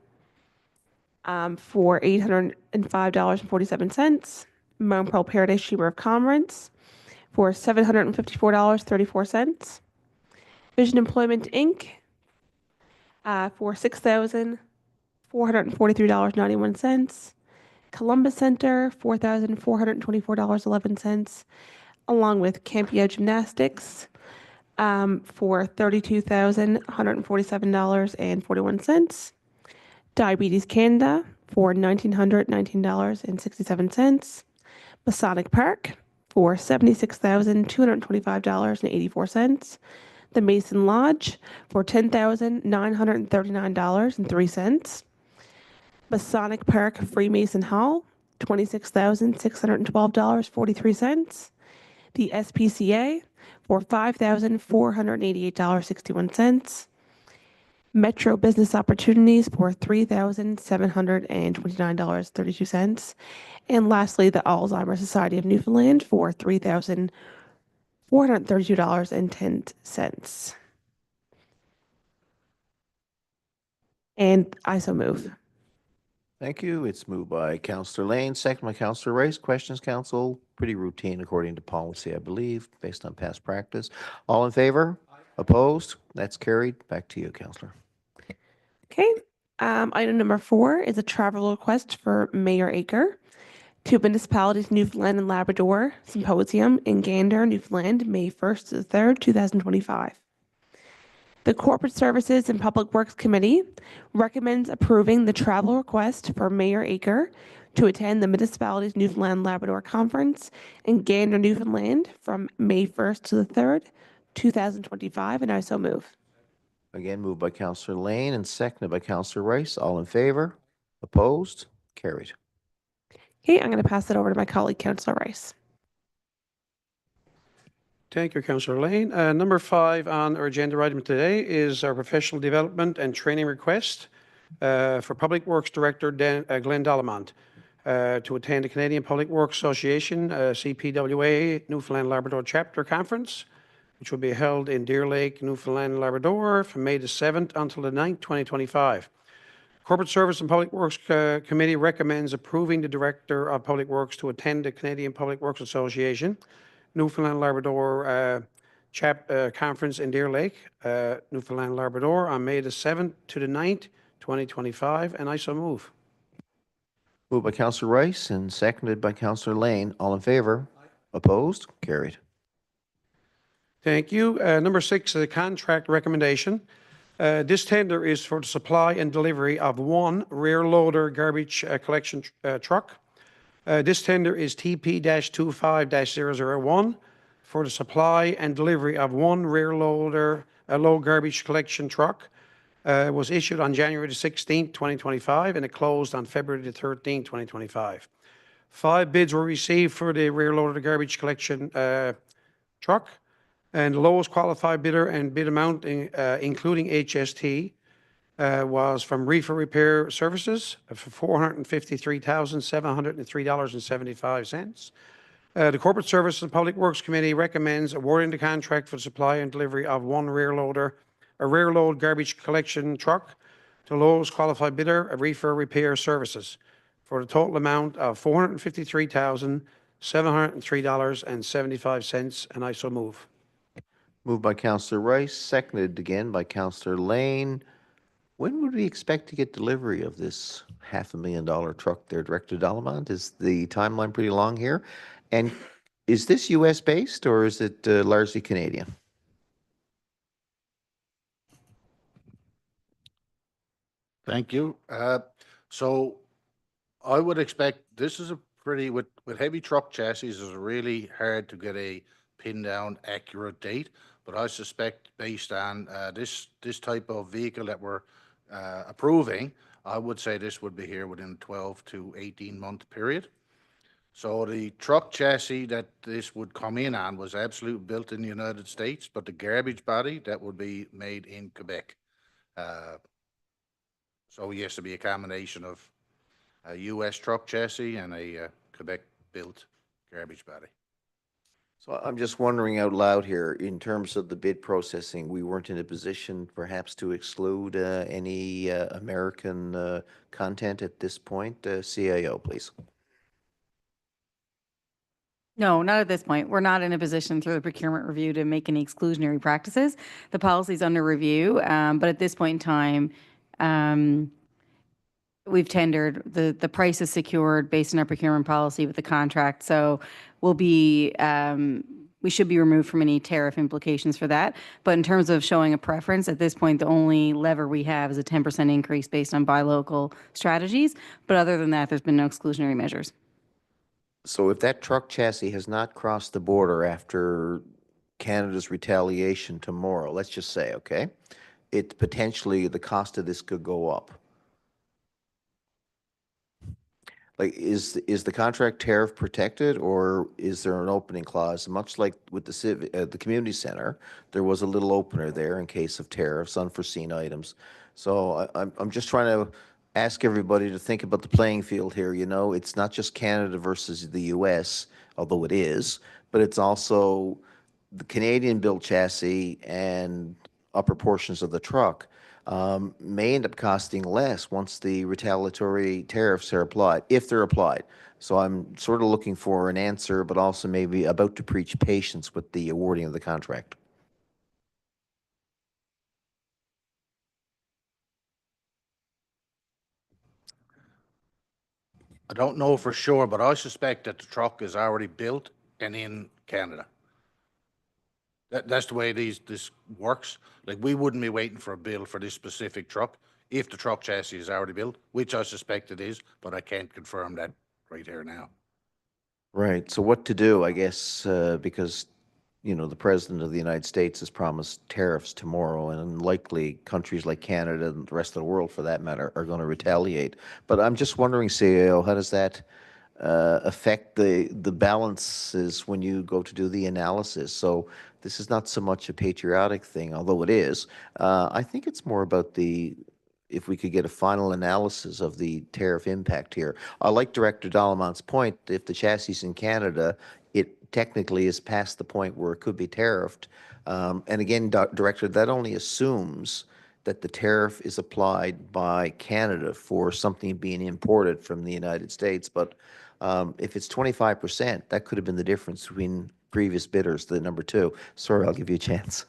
for $805.47, Mount Pearl Paradise Chamber of Commerce for $754.34, Vision Employment Inc. For $6,443.91, Columbus Center $4,424.11, along with Campia Gymnastics for $32,147.41, Diabetes Canada for $1,919.67, Masonic Park for $76,225.84, the Mason Lodge for $10,939.03, Masonic Park Freemason Hall, $26,612.43, the SPCA for $5,488.61, Metro Business Opportunities for $3,729.32, and lastly, the Alzheimer's Society of Newfoundland for $3,432.10. And I so move. Thank you. It's moved by Counselor Lane, second by Counselor Rice. Questions, council? Pretty routine according to policy, I believe, based on past practice. All in favor? Opposed? That's carried. Back to you, Counselor. Okay. Item number 4 is a travel request for Mayor Aker to Municipalities Newfoundland and Labrador Symposium in Gander, Newfoundland, May 1st to the 3rd, 2025. The Corporate Services and Public Works Committee recommends approving the travel request for Mayor Aker to attend the Municipalities Newfoundland and Labrador Conference in Gander, Newfoundland from May 1st to the 3rd, 2025, and I so move. Again, moved by Counselor Lane and seconded by Counselor Rice. All in favor? Opposed? Carried. Okay, I'm going to pass it over to my colleague, Councillor Rice. Thank you, Councillor Lane. Number 5 on our agenda item today is our professional development and training request for Public Works Director Glenn Dallamont to attend the Canadian Public Works Association CPWA Newfoundland Labrador Chapter Conference, which will be held in Deer Lake, Newfoundland and Labrador from May the 7th until the 9th, 2025. Corporate Service and Public Works Committee recommends approving the Director of Public Works to attend the Canadian Public Works Association Newfoundland Labrador Conference in Deer Lake, Newfoundland Labrador on May the 7th to the 9th, 2025, and I so move. Moved by Counselor Rice and seconded by Counselor Lane. All in favor? Opposed? Carried. Thank you. Number 6 is a contract recommendation. This tender is for the supply and delivery of one rear loader garbage collection truck. This tender is TP-25-001 for the supply and delivery of one rear loader, low garbage collection truck. Was issued on January the 16th, 2025, and it closed on February the 13th, 2025. 5 bids were received for the rear loader garbage collection truck, and the lowest qualified bidder and bid amount, including HST, was from Reefer Repair Services for $453,703.75. The Corporate Services and Public Works Committee recommends awarding the contract for the supply and delivery of one rear load garbage collection truck to lowest qualified bidder, Reefer Repair Services, for the total amount of $453,703.75, and I so move. Moved by Counselor Rice, seconded again by Counselor Lane. When would we expect to get delivery of this $500,000 truck there, Director Dallamont? Is the timeline pretty long here? And is this U.S. based or is it largely Canadian? Thank you. So I would expect this is a pretty, with heavy truck chassis, it's really hard to get a pin down accurate date. But I suspect based on this type of vehicle that we're approving, I would say this would be here within 12 to 18 month period. So the truck chassis that this would come in on was absolutely built in the United States, but the garbage body that would be made in Quebec. So yes, it'd be a combination of a U.S. truck chassis and a Quebec built garbage body. So I'm just wondering out loud here, in terms of the bid processing, we weren't in a position perhaps to exclude any American content at this point. CIO, please. No, not at this point. We're not in a position through the procurement review to make any exclusionary practices. The policy's under review, but at this point in time, we've tendered, the price is secured based on our procurement policy with the contract. So we'll be, we should be removed from any tariff implications for that. But in terms of showing a preference, at this point, the only lever we have is a 10% increase based on buy local strategies. But other than that, there's been no exclusionary measures. So if that truck chassis has not crossed the border after Canada's retaliation tomorrow, let's just say, okay, it potentially, the cost of this could go up. Like, is the contract tariff protected, or is there an opening clause? Much like with the community center, there was a little opener there in case of tariffs, unforeseen items. So I'm just trying to ask everybody to think about the playing field here. You know, it's not just Canada versus the U.S., although it is, but it's also the Canadian built chassis and upper portions of the truck. may end up costing less once the retaliatory tariffs are applied, if they're applied. So I'm sort of looking for an answer, but also maybe about to preach patience with the awarding of the contract. I don't know for sure, but I suspect that the truck is already built and in Canada. That's the way this works. Like, we wouldn't be waiting for a bill for this specific truck if the truck chassis is already built, which I suspect it is, but I can't confirm that right here now. Right. So what to do, I guess, because, you know, the President of the United States has promised tariffs tomorrow, and likely countries like Canada and the rest of the world, for that matter, are going to retaliate. But I'm just wondering, CAO, how does that affect the balances when you go to do the analysis? So this is not so much a patriotic thing, although it is. I think it's more about if we could get a final analysis of the tariff impact here. I like Director Dalamant's point. If the chassis is in Canada, it technically is past the point where it could be tariffed. And again, Director, that only assumes that the tariff is applied by Canada for something being imported from the United States. But if it's 25%, that could have been the difference between previous bidders, the number two. Sorry, I'll give you a chance.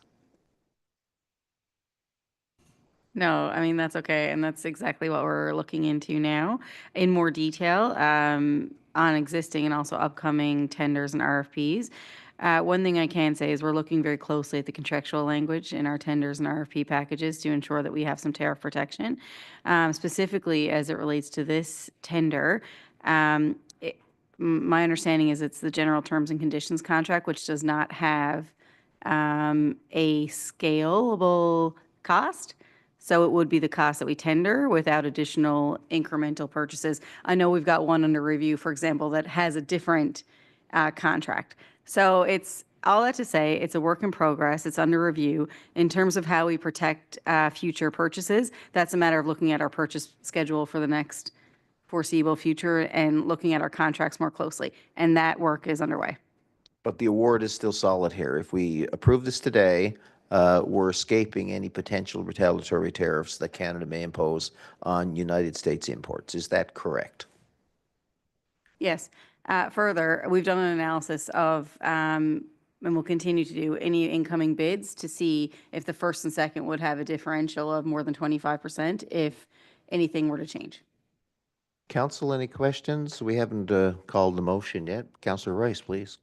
No, I mean, that's okay. And that's exactly what we're looking into now in more detail on existing and also upcoming tenders and RFPs. One thing I can say is we're looking very closely at the contractual language in our tenders and RFP packages to ensure that we have some tariff protection. Specifically, as it relates to this tender, my understanding is it's the general terms and conditions contract, which does not have a scalable cost. So it would be the cost that we tender without additional incremental purchases. I know we've got one under review, for example, that has a different contract. So it's all that to say, it's a work in progress. It's under review. In terms of how we protect future purchases, that's a matter of looking at our purchase schedule for the next foreseeable future and looking at our contracts more closely. And that work is underway. But the award is still solid here. If we approve this today, we're escaping any potential retaliatory tariffs that Canada may impose on United States imports. Is that correct? Yes. Further, we've done an analysis of, and we'll continue to do, any incoming bids to see if the first and second would have a differential of more than 25% if anything were to change. Council, any questions? We haven't called the motion yet. Councillor Rice, please.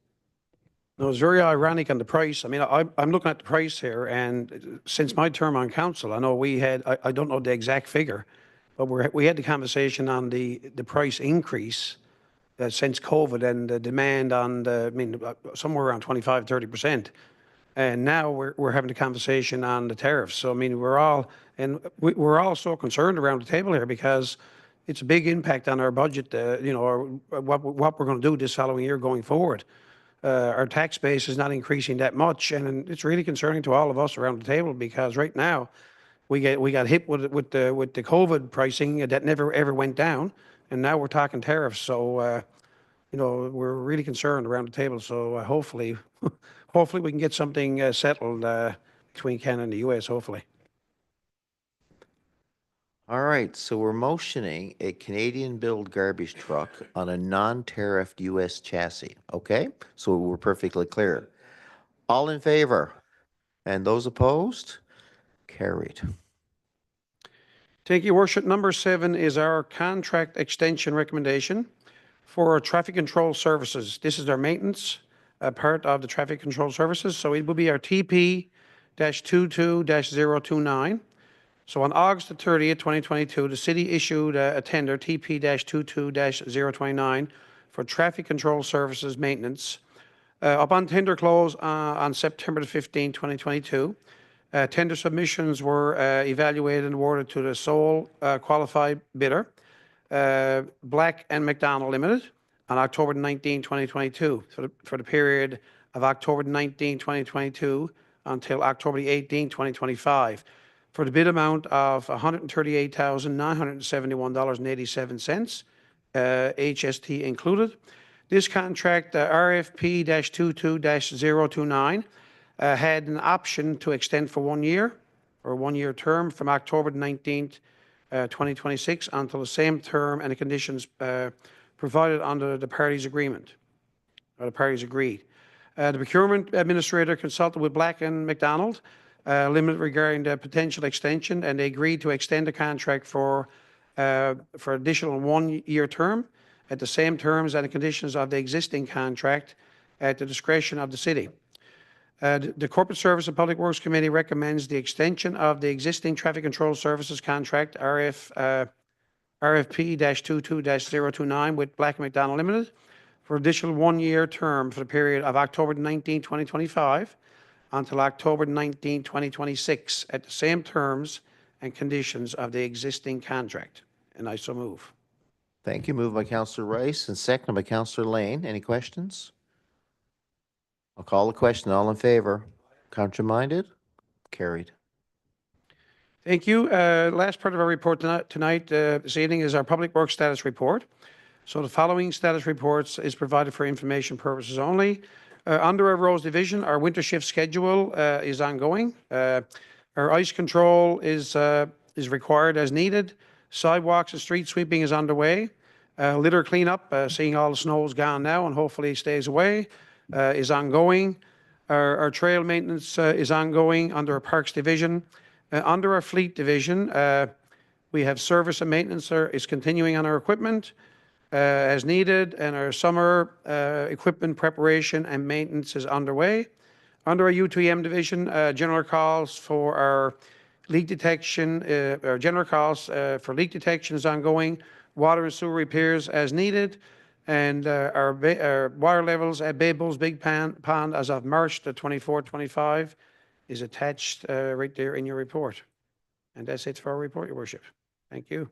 No, it's very ironic on the price. I mean, I'm looking at the price here, and since my term on council, I know we had, I don't know the exact figure, but we had the conversation on the price increase since COVID and the demand on somewhere around 25, 30%. And now we're having a conversation on the tariffs. So, I mean, we're all so concerned around the table here because it's a big impact on our budget, or what we're going to do this following year going forward. Our tax base is not increasing that much, and it's really concerning to all of us around the table because right now we got hit with the COVID pricing that never ever went down, and now we're talking tariffs. So we're really concerned around the table. So hopefully we can get something settled between Canada and the U.S. Hopefully. All right, so we're motioning a Canadian-built garbage truck on a non-tariffed U.S. chassis, okay? So we're perfectly clear. All in favor? And those opposed? Carried. Thank you, Worship. Number 7 is our contract extension recommendation for traffic control services. This is our maintenance part of the traffic control services. So it will be our TP-22-029. So on August the 30th, 2022, the city issued a tender, TP-22-029, for traffic control services maintenance. Upon tender close on September the 15th, 2022, tender submissions were evaluated and awarded to the sole qualified bidder, Black & McDonald Limited, on October 19, 2022, for the period of October 19, 2022 until October 18, 2025. For the bid amount of $138,971.87, HST included. This contract, RFP-22-029, had an option to extend for 1 year for a one-year term from October 19th, 2026 until the same term and the conditions provided under the parties' agreement, or the parties agreed. The procurement administrator consulted with Black and McDonald Limited regarding the potential extension, and they agreed to extend the contract for additional one-year term at the same terms and the conditions of the existing contract at the discretion of the city. The Corporate Service and Public Works Committee recommends the extension of the existing Traffic Control Services contract, RFP-22-029 with Black & McDonald Limited for additional one-year term for the period of October 19, 2025 until October 19, 2026 at the same terms and conditions of the existing contract. And I so move. Thank you. Moved by Councillor Rice and seconded by Councillor Lane. Any questions? I'll call the question. All in favor? Contraminded? Carried. Thank you. Last part of our report tonight, this evening, is our Public Works Status Report. So the following status reports is provided for information purposes only. Under our roads division, our winter shift schedule is ongoing. Our ice control is required as needed. Sidewalks and street sweeping is underway. Litter cleanup, seeing all the snow is gone now and hopefully stays away, is ongoing. Our trail maintenance is ongoing under our Parks division. Under our fleet division, we have service and maintenance is continuing on our equipment as needed, and our summer equipment preparation and maintenance is underway. Under our UTM division, general calls for our leak detection, general calls for leak detection is ongoing. Water and sewer repairs as needed, and our water levels at Bay Bulls Big Pond as of March the 24th, 25 is attached right there in your report. And that's it for our report, Your Worship. Thank you.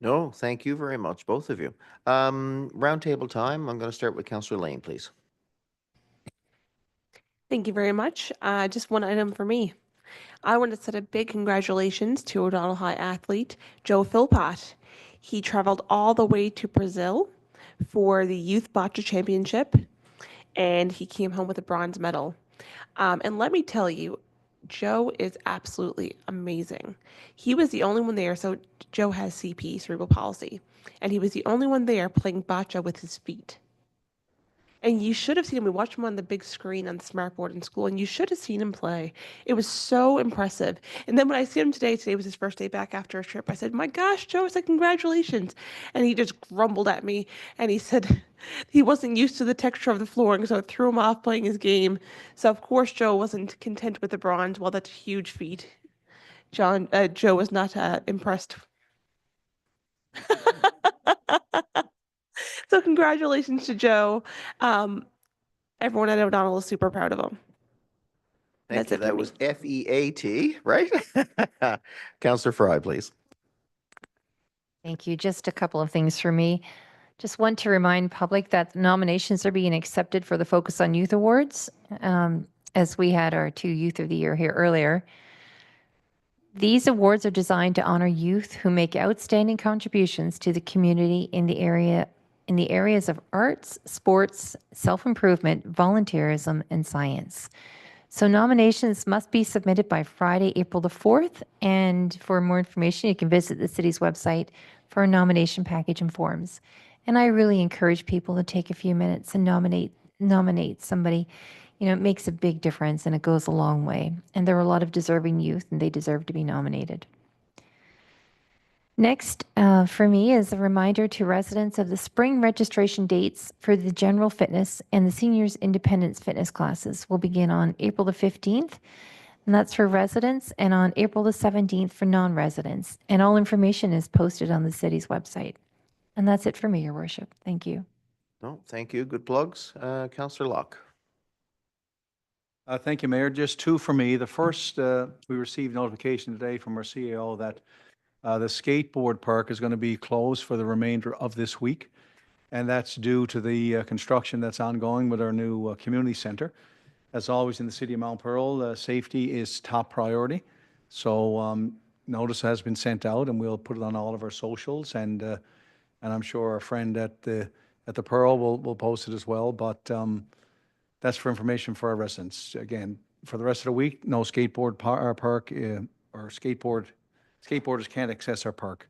No, thank you very much, both of you. Roundtable time. I'm going to start with Councillor Lane, please. Thank you very much. Just one item for me. I want to set a big congratulations to O'Donnell High athlete Joe Philpott. He traveled all the way to Brazil for the Youth Bocce Championship, and he came home with a bronze medal. And let me tell you, Joe is absolutely amazing. He was the only one there. So Joe has CP, cerebral palsy, and he was the only one there playing bocce with his feet. And you should have seen him. We watched him on the big screen on the smartboard in school, and you should have seen him play. It was so impressive. And then when I see him today was his first day back after a trip, I said, "My gosh, Joe," I said, "Congratulations." And he just grumbled at me, and he said he wasn't used to the texture of the flooring, so it threw him off playing his game. So, of course, Joe wasn't content with the bronze. Well, that's a huge feat. Joe was not impressed. So congratulations to Joe. Everyone at O'Donnell is super proud of him. Thank That's you. it for That me. was FEAT, right? Councillor Fry, please. Thank you. Just a couple of things for me. Just want to remind public that nominations are being accepted for the Focus on Youth Awards, as we had our 2 Youth of the Year here earlier. These awards are designed to honor youth who make outstanding contributions to the community in the areas of arts, sports, self-improvement, volunteerism, and science. So nominations must be submitted by Friday, April the 4th. And for more information, you can visit the city's website for a nomination package and forms. And I really encourage people to take a few minutes and nominate somebody. You know, it makes a big difference and it goes a long way. And there are a lot of deserving youth and they deserve to be nominated. Next, for me, is a reminder to residents of the spring registration dates for the general fitness and the seniors independence fitness classes will begin on April the 15th, and that's for residents, and on April the 17th for non-residents. And all information is posted on the city's website. And that's it for me, Your Worship. Thank you. No, thank you. Good plugs. Councillor Locke. Thank you, Mayor. Just 2 for me. The first, we received notification today from our CEO that the skateboard park is going to be closed for the remainder of this week, and that's due to the construction that's ongoing with our new community center. As always in the city of Mount Pearl, safety is top priority. So notice has been sent out, and we'll put it on all of our socials, and I'm sure our friend at the Pearl will post it as well. But that's for information for our residents. Again, for the rest of the week, no skateboard park or skateboarders can't access our park.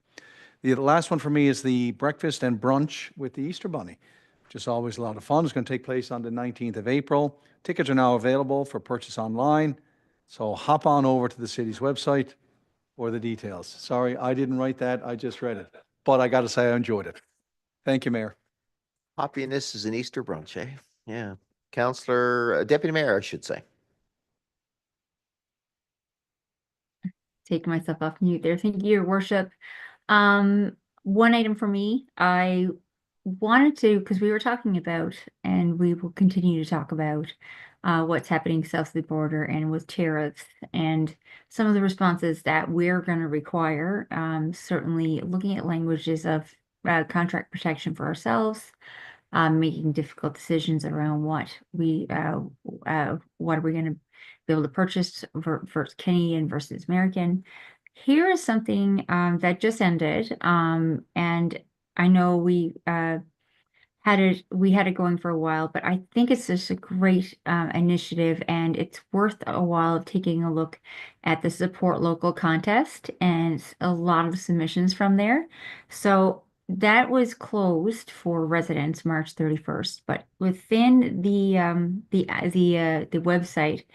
The last one for me is the breakfast and brunch with the Easter Bunny, which is always a lot of fun. It's going to take place on the 19th of April. Tickets are now available for purchase online. So hop on over to the city's website for the details. Sorry, I didn't write that. I just read it. But I got to say I enjoyed it. Thank you, Mayor. Happiness is an Easter brunch, eh? Yeah. Counselor, Deputy Mayor, I should say. Take myself off mute there. Thank you, Your Worship. One item for me, I wanted to, because we were talking about, and we will continue to talk about, what's happening south of the border and with tariffs and some of the responses that we're going to require. Certainly looking at languages of contract protection for ourselves, making difficult decisions around what are we going to be able to purchase for Canadian versus American. Here is something that just ended, and I know we had it going for a while, but I think it's just a great initiative, and it's worth a while of taking a look at the Support Local contest, and a lot of submissions from there. So that was closed for residents March 31st, but within the website,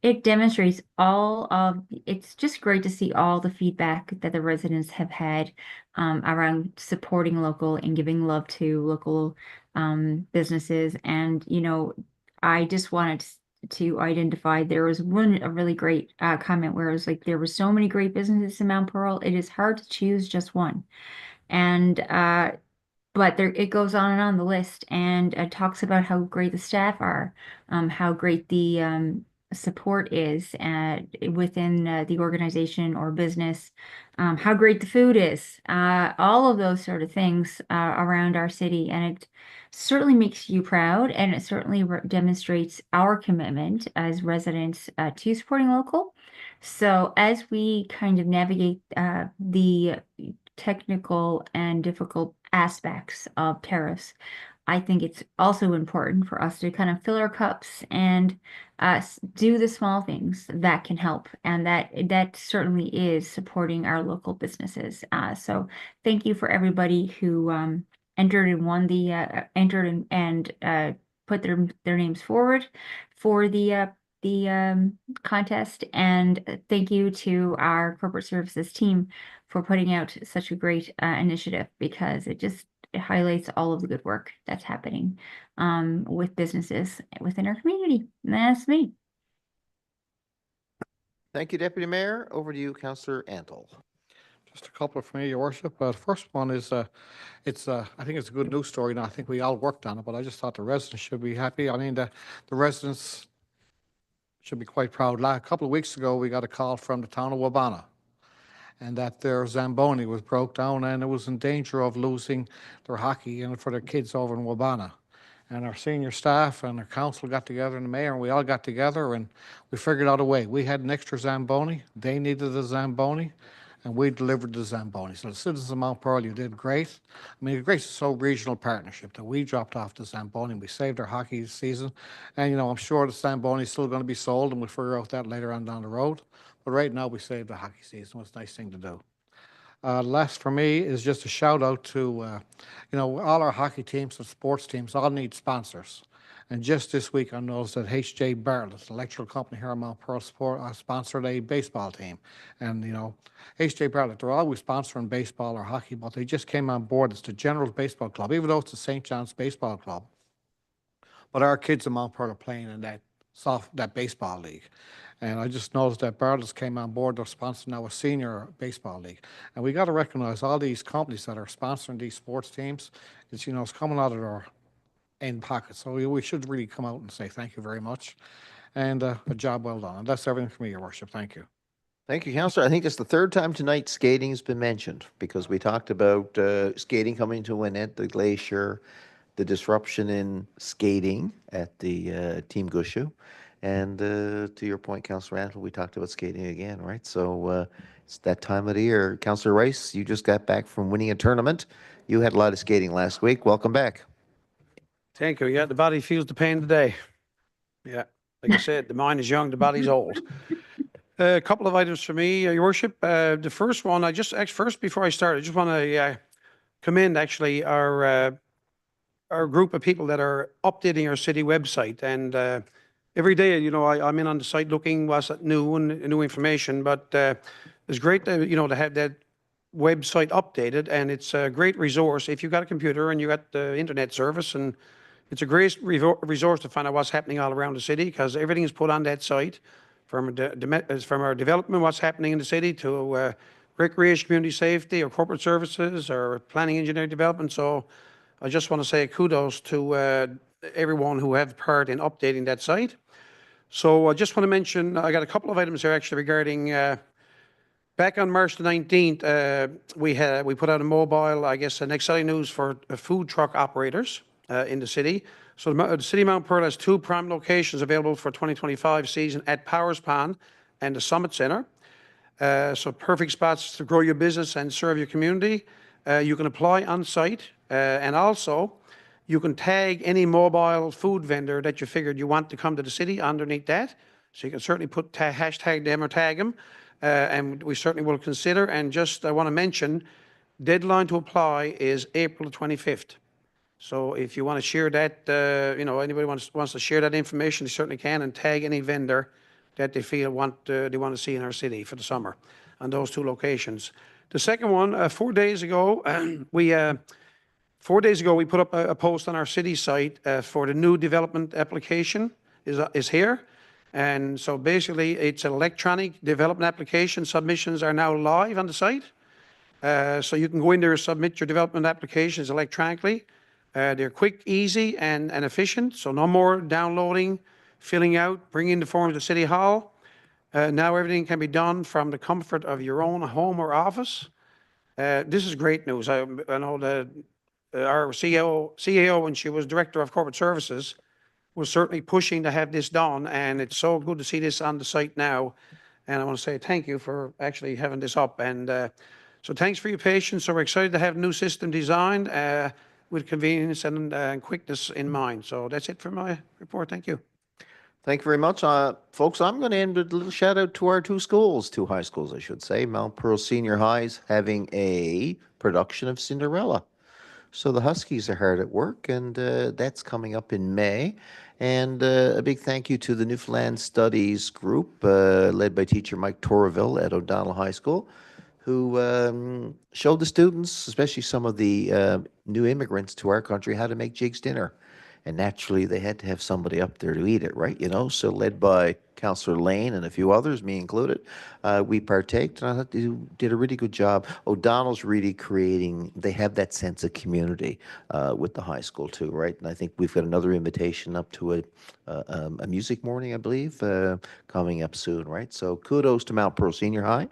it demonstrates it's just great to see all the feedback that the residents have had around supporting local and giving love to local businesses. And, I just wanted to identify, there was a really great comment where it was like, there were so many great businesses in Mount Pearl, it is hard to choose just one. And but it goes on and on the list, and it talks about how great the staff are, how great the support is within the organization or business, how great the food is, all of those sort of things around our city. And it certainly makes you proud, and it certainly demonstrates our commitment as residents to supporting local. So as we kind of navigate the technical and difficult aspects of tariffs, I think it's also important for us to kind of fill our cups and do the small things that can help, and that certainly is supporting our local businesses. So thank you for everybody who entered and won the and put their names forward for the contest, and thank you to our corporate services team for putting out such a great initiative, because it highlights all of the good work that's happening with businesses within our community. And that's me. Thank you, Deputy Mayor. Over to you, Counselor Antle. Just a couple for me, Your Worship. The first one is, I think it's a good news story, and I think we all worked on it, but I just thought the residents should be happy. I mean, the residents should be quite proud. A couple of weeks ago, we got a call from the town of Wabana, and that their Zamboni was broke down and it was in danger of losing their hockey and for their kids over in Wabana. And our senior staff and our council got together, and the mayor, and we all got together, and we figured out a way. We had an extra Zamboni. They needed a Zamboni, and we delivered the Zamboni. So the citizens of Mount Pearl, you did great. I mean, great so regional partnership that we dropped off the Zamboni, and we saved our hockey season. And, I'm sure the Zamboni is still going to be sold, and we'll figure out that later on down the road. But right now, we saved the hockey season. It's a nice thing to do. Last for me is just a shout out to, all our hockey teams and sports teams all need sponsors. And just this week, I noticed that H.J. Bartlett, an electrical company here in Mount Pearl, sponsored a baseball team. And, H.J. Bartlett, they're always sponsoring baseball or hockey, but they just came on board. It's the General Baseball Club, even though it's the St. John's Baseball Club. But our kids in Mount Pearl are playing in that baseball league. And I just noticed that Bartlett's came on board. They're sponsoring now a senior baseball league. And we got to recognize all these companies that are sponsoring these sports teams. It's, it's coming out of their end pocket. So we should really come out and say thank you very much. And a job well done. And that's everything for me, Your Worship. Thank you. Thank you, Counselor. I think it's the third time tonight skating has been mentioned, because we talked about skating coming to an end at the Glacier, the disruption in skating at the Team Gushu. And to your point, Councillor Antle, we talked about skating again, right? So it's that time of the year. Councillor Rice, you just got back from winning a tournament. You had a lot of skating last week. Welcome back. Thank you. Yeah, the body feels the pain today. Yeah. Like I said, the mind is young, the body's old. A couple of items for me, Your Worship. The first one, first before I start, I just want to commend actually our group of people that are updating our city website. And every day, you know, I'm in on the site looking what's new and new information. But it's great to, you know, to have that website updated, and it's a great resource if you've got a computer and you got the internet service, and it's a great resource to find out what's happening all around the city, because everything is put on that site from our development, what's happening in the city, to recreation, community safety, or corporate services, or planning, engineering, development. So I just want to say kudos to everyone who have part in updating that site. So I just want to mention, I got a couple of items here actually regarding, back on March the 19th, we put out a mobile, I guess, an exciting news for food truck operators in the city. So the City of Mount Pearl has 2 prime locations available for 2025 season at Powers Pond and the Summit Center. So perfect spots to grow your business and serve your community. You can apply on site, and also you can tag any mobile food vendor that you figured you want to come to the city underneath that. So you can certainly put hashtag them or tag them, and we certainly will consider. And just I want to mention, deadline to apply is April 25th. So if you want to share that, you know, anybody wants to share that information, they certainly can, and tag any vendor that they feel they want to see in our city for the summer on those 2 locations. The second one, 4 days ago, we put up a post on our city site for the new development application is here. And so basically it's an electronic development application. Submissions are now live on the site. So you can go in there and submit your development applications electronically. They're quick, easy, and efficient. So no more downloading, filling out, bringing the forms to City Hall. Now everything can be done from the comfort of your own home or office. This is great news. I know that our CAO, when she was Director of Corporate Services, was certainly pushing to have this done, and it's so good to see this on the site now. And I want to say thank you for actually having this up. And so thanks for your patience. So we're excited to have a new system designed with convenience and quickness in mind. So that's it for my report. Thank you. Thank you very much. Folks, I'm going to end with a little shout out to our 2 schools, 2 high schools, I should say. Mount Pearl Senior High's having a production of Cinderella. So the Huskies are hard at work, and that's coming up in May. And a big thank you to the Newfoundland Studies group, led by teacher Mike Torreville at O'Donnell High School, who showed the students, especially some of the new immigrants to our country, how to make Jig's dinner. And naturally, they had to have somebody up there to eat it, right? You know, so led by Councillor Lane and a few others, me included, we partaked, and I thought they did a really good job. O'Donnell's really creating, they have that sense of community with the high school too, right? And I think we've got another invitation up to a music morning, I believe, coming up soon, right? So kudos to Mount Pearl Senior High,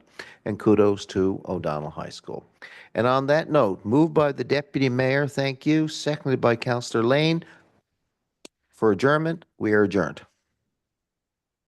and kudos to O'Donnell High School. And on that note, moved by the Deputy Mayor, thank you, seconded by Councillor Lane. For adjournment, we are adjourned.